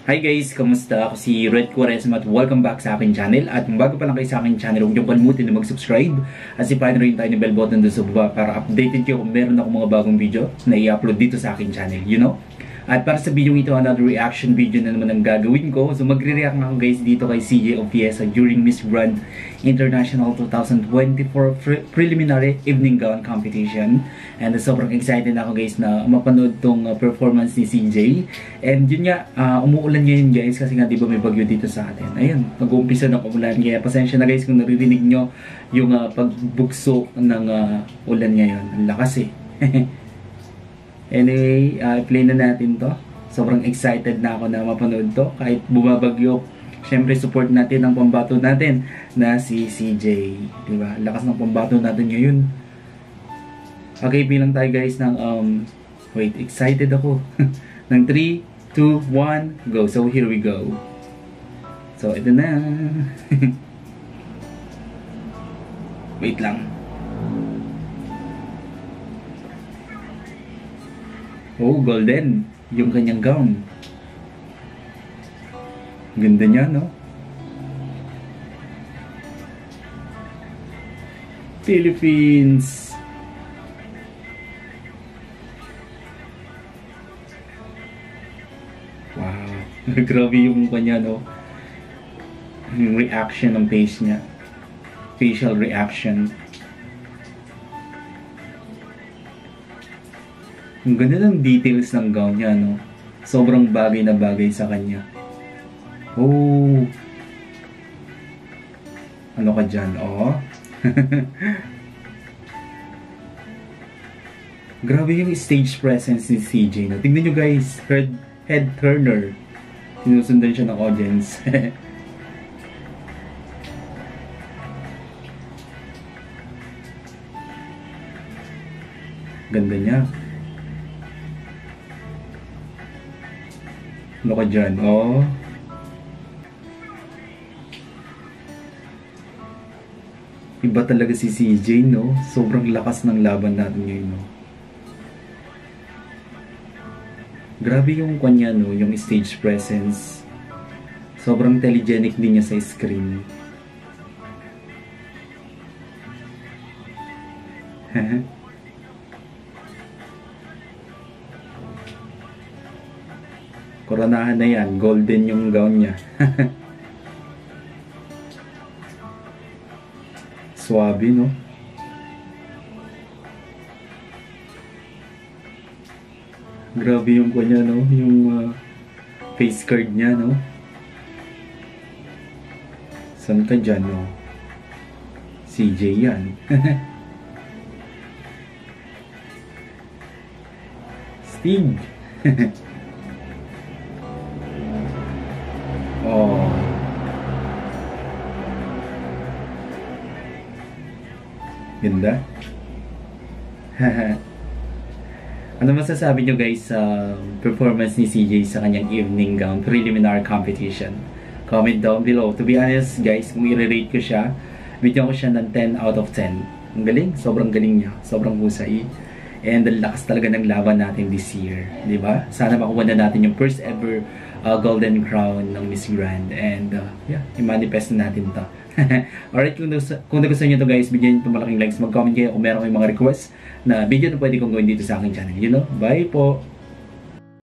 Hi guys, kamusta? Ako si Red Quaresma at welcome back sa aking channel. At kung bago pa lang kayo sa aking channel, huwag niyo kalimutan na mag-subscribe at sipahin rin tayo ng bell button doon sa baba para updated kayo kung meron akong mga bagong video na i-upload dito sa aking channel, you know? At para sa video ito, another reaction video na naman ang gagawin ko. So magre-react na ako guys dito kay CJ Opiesa during Miss Grand International 2024 Preliminary Evening Gown Competition. And sobrang excited ako guys na mapanood tong performance ni CJ. And yun nga, umuulan ngayon guys kasi nga diba may bagyo dito sa atin. Ayun, mag-uumpisa ng umulan. Kaya pasensya na guys kung naririnig nyo yung pagbugso ng ulan ngayon. Ang lakas eh. Anyway, i-play na natin to. Sobrang excited na ako na mapanood to. Kahit bumabagyo, syempre support natin ang pambato natin na si CJ. Diba? Lakas ng pambato natin ngayon. Okay, bilang tayo guys ng wait, excited ako. ng 3, 2, 1, go. So here we go. So ito na. Wait lang. Oh, golden. Yung kanyang gown. Ganda niya, no? Philippines. Wow. Grabe yung kanya, no? Yung reaction ng face niya. Facial reaction. Ang ganda ng details ng gown niya, no? Sobrang bagay na bagay sa kanya. Oh! Ano ka dyan? Oh! Grabe yung stage presence ni CJ, no? Tingnan nyo guys, head turner. Sinusundan siya ng audience. Ganda niya. Ano ka dyan? Oh. Iba talaga si CJ, no? Sobrang lakas ng laban natin ngayon, no? Grabe yung kanya, no? Yung stage presence. Sobrang telegenic din niya sa screen. Koronahan na yan. Golden yung gown niya. Swabe, no? Grabe yung kanya, no? Yung face card niya, no? Saan ka dyan, no? CJ yan. Stig. Oh. Ganda. Ano masasabi nyo guys sa performance ni CJ sa kanyang evening gown preliminary competition? Comment down below. To be honest guys, kung i-rate ko siya, bigyan ko siya ng 10 out of 10. Ang galing, sobrang galing niya, sobrang husay. And ang lakas talaga ng laban natin this year, di ba? Sana makuha na natin yung first ever golden crown ng Miss Grand. And yeah, i-manifest na natin to. Alright, kung nagustuhan nyo to guys, bigyan nyo ito malaking likes. Mag-comment kayo kung meron kayong mga requests na video na pwede kong gawin dito sa aking channel. You know? Bye po!